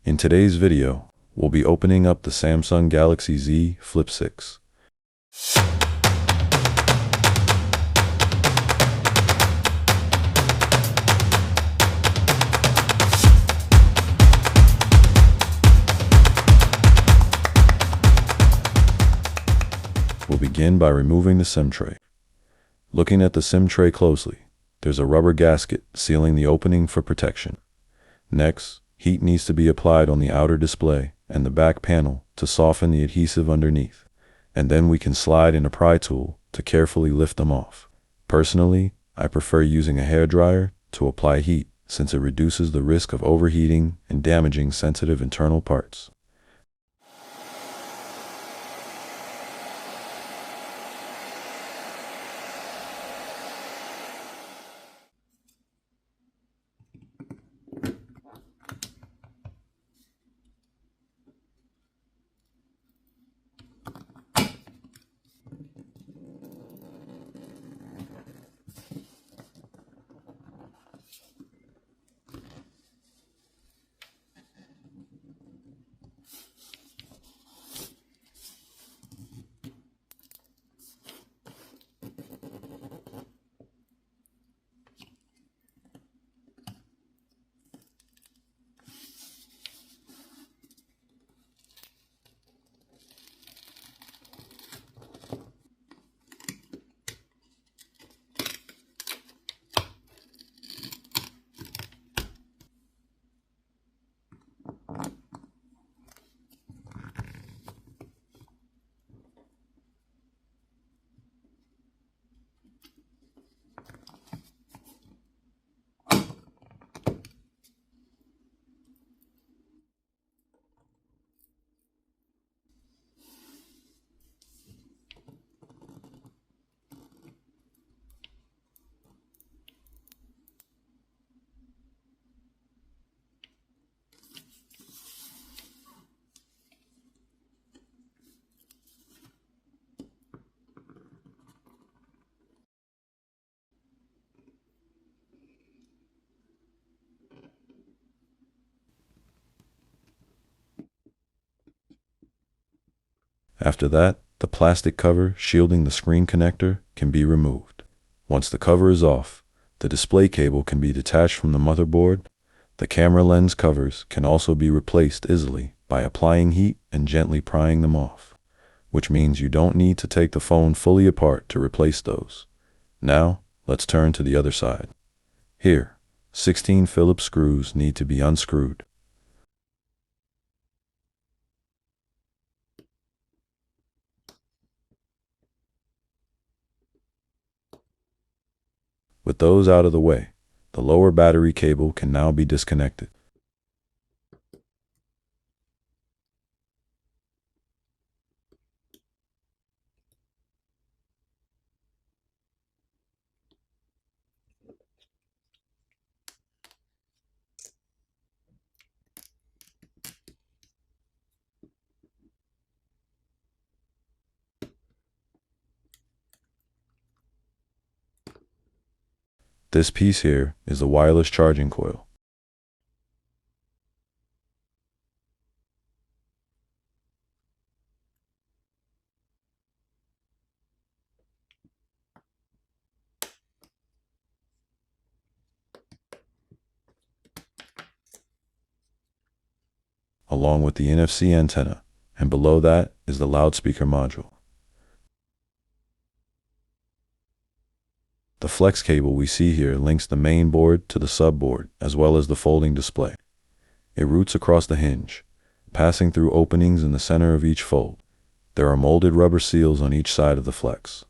In today's video, we'll be opening up the Samsung Galaxy Z Flip 6. We'll begin by removing the SIM tray. Looking at the SIM tray closely, there's a rubber gasket sealing the opening for protection. Next, heat needs to be applied on the outer display and the back panel to soften the adhesive underneath, and then we can slide in a pry tool to carefully lift them off. Personally, I prefer using a hairdryer to apply heat since it reduces the risk of overheating and damaging sensitive internal parts. After that, the plastic cover shielding the screen connector can be removed. Once the cover is off, the display cable can be detached from the motherboard. The camera lens covers can also be replaced easily by applying heat and gently prying them off, which means you don't need to take the phone fully apart to replace those. Now, let's turn to the other side. Here, 16 Phillips screws need to be unscrewed. With those out of the way, the lower battery cable can now be disconnected. This piece here is the wireless charging coil. Along with the NFC antenna, and below that is the loudspeaker module. The flex cable we see here links the main board to the subboard as well as the folding display. It routes across the hinge, passing through openings in the center of each fold. There are molded rubber seals on each side of the flex,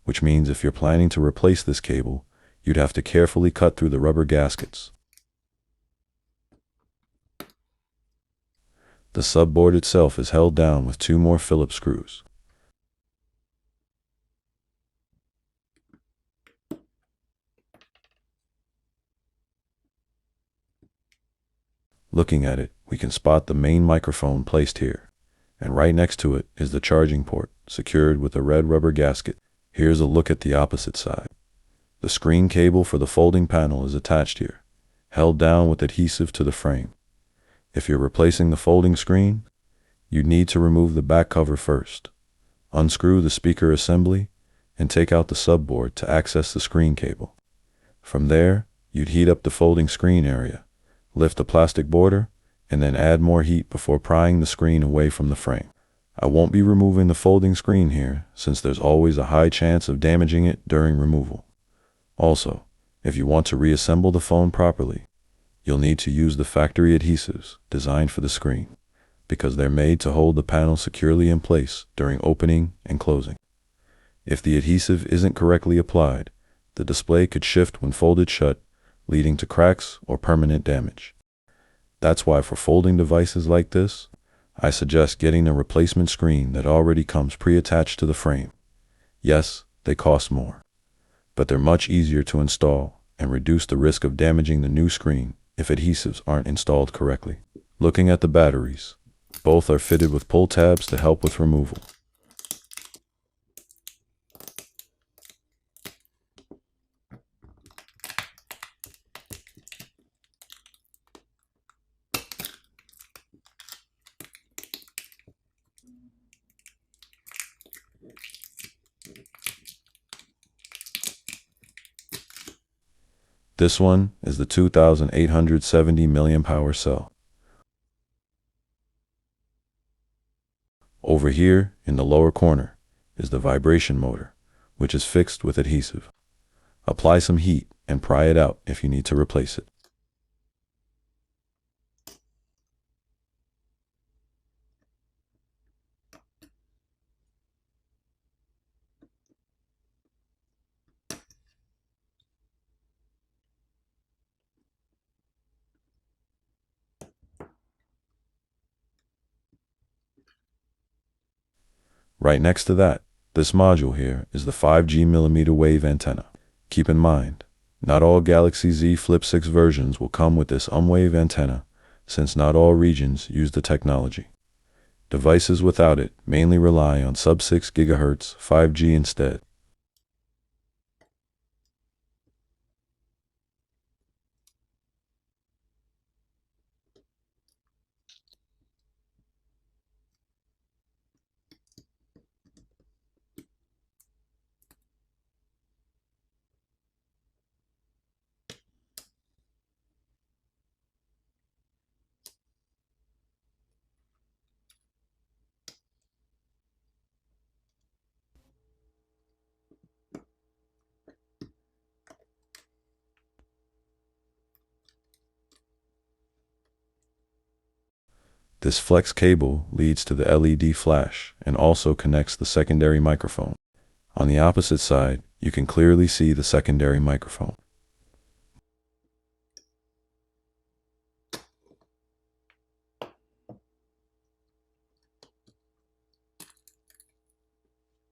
which means if you're planning to replace this cable, you'd have to carefully cut through the rubber gaskets. The subboard itself is held down with 2 more Phillips screws. Looking at it, we can spot the main microphone placed here, and right next to it is the charging port, secured with a red rubber gasket. Here's a look at the opposite side. The screen cable for the folding panel is attached here, held down with adhesive to the frame. If you're replacing the folding screen, you need to remove the back cover first. Unscrew the speaker assembly and take out the subboard to access the screen cable. From there, you'd heat up the folding screen area, lift the plastic border, and then add more heat before prying the screen away from the frame. I won't be removing the folding screen here since there's always a high chance of damaging it during removal. Also, if you want to reassemble the phone properly, you'll need to use the factory adhesives designed for the screen, because they're made to hold the panel securely in place during opening and closing. If the adhesive isn't correctly applied, the display could shift when folded shut, leading to cracks or permanent damage. That's why for folding devices like this, I suggest getting a replacement screen that already comes pre-attached to the frame. Yes, they cost more, but they're much easier to install and reduce the risk of damaging the new screen if adhesives aren't installed correctly. Looking at the batteries, both are fitted with pull tabs to help with removal. This one is the 2870 mAh cell. Over here in the lower corner is the vibration motor, which is fixed with adhesive. Apply some heat and pry it out if you need to replace it. Right next to that, this module here is the 5G millimeter wave antenna. Keep in mind, not all Galaxy Z Flip 6 versions will come with this wave antenna, since not all regions use the technology. Devices without it mainly rely on sub-6 GHz 5G instead. This flex cable leads to the LED flash and also connects the secondary microphone. On the opposite side, you can clearly see the secondary microphone.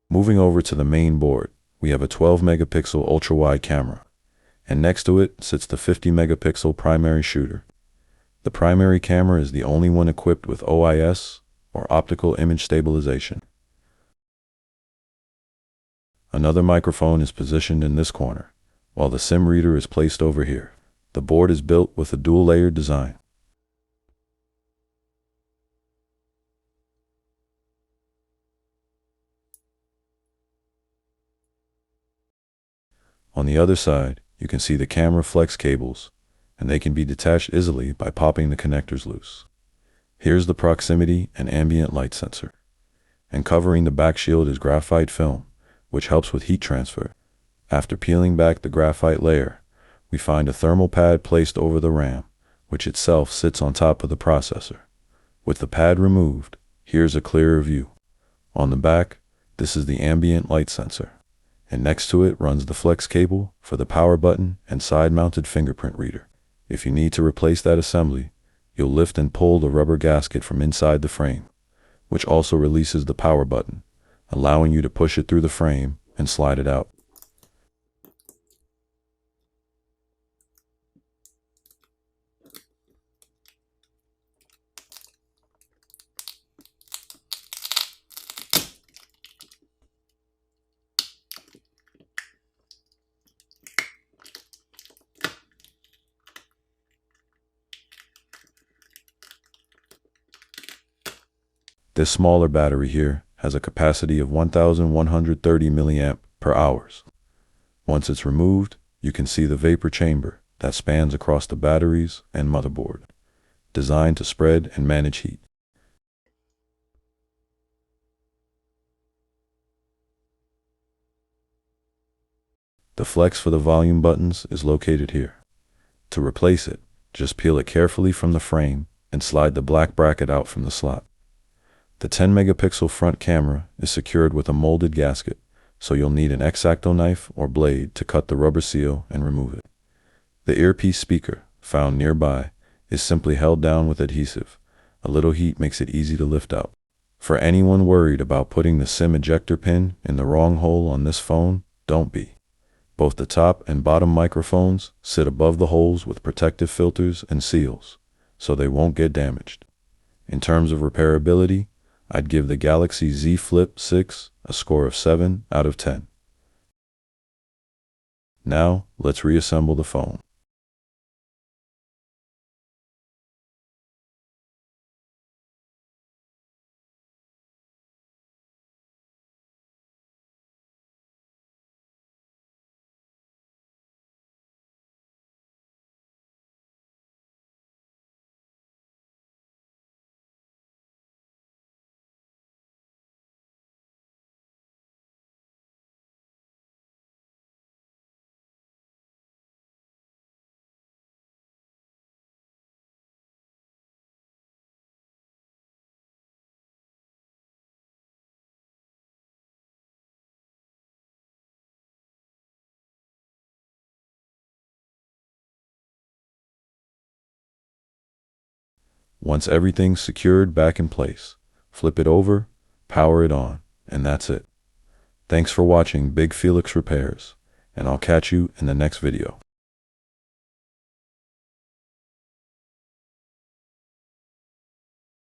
Moving over to the main board, we have a 12 megapixel ultra-wide camera, and next to it sits the 50 megapixel primary shooter. The primary camera is the only one equipped with OIS, or optical image stabilization. Another microphone is positioned in this corner, while the SIM reader is placed over here. The board is built with a dual-layered design. On the other side, you can see the camera flex cables, and they can be detached easily by popping the connectors loose. Here's the proximity and ambient light sensor. And covering the back shield is graphite film, which helps with heat transfer. After peeling back the graphite layer, we find a thermal pad placed over the RAM, which itself sits on top of the processor. With the pad removed, here's a clearer view. On the back, this is the ambient light sensor, and next to it runs the flex cable for the power button and side-mounted fingerprint reader. If you need to replace that assembly, you'll lift and pull the rubber gasket from inside the frame, which also releases the power button, allowing you to push it through the frame and slide it out. This smaller battery here has a capacity of 1130 milliamp per hours. Once it's removed, you can see the vapor chamber that spans across the batteries and motherboard, designed to spread and manage heat. The flex for the volume buttons is located here. To replace it, just peel it carefully from the frame and slide the black bracket out from the slot. The 10 megapixel front camera is secured with a molded gasket, so you'll need an X-Acto knife or blade to cut the rubber seal and remove it. The earpiece speaker, found nearby, is simply held down with adhesive. A little heat makes it easy to lift out. For anyone worried about putting the SIM ejector pin in the wrong hole on this phone, don't be. Both the top and bottom microphones sit above the holes with protective filters and seals, so they won't get damaged. In terms of repairability, I'd give the Galaxy Z Flip 6 a score of 7 out of 10. Now, let's reassemble the phone. Once everything's secured back in place, flip it over, power it on, and that's it. Thanks for watching Big Felix Repairs, and I'll catch you in the next video.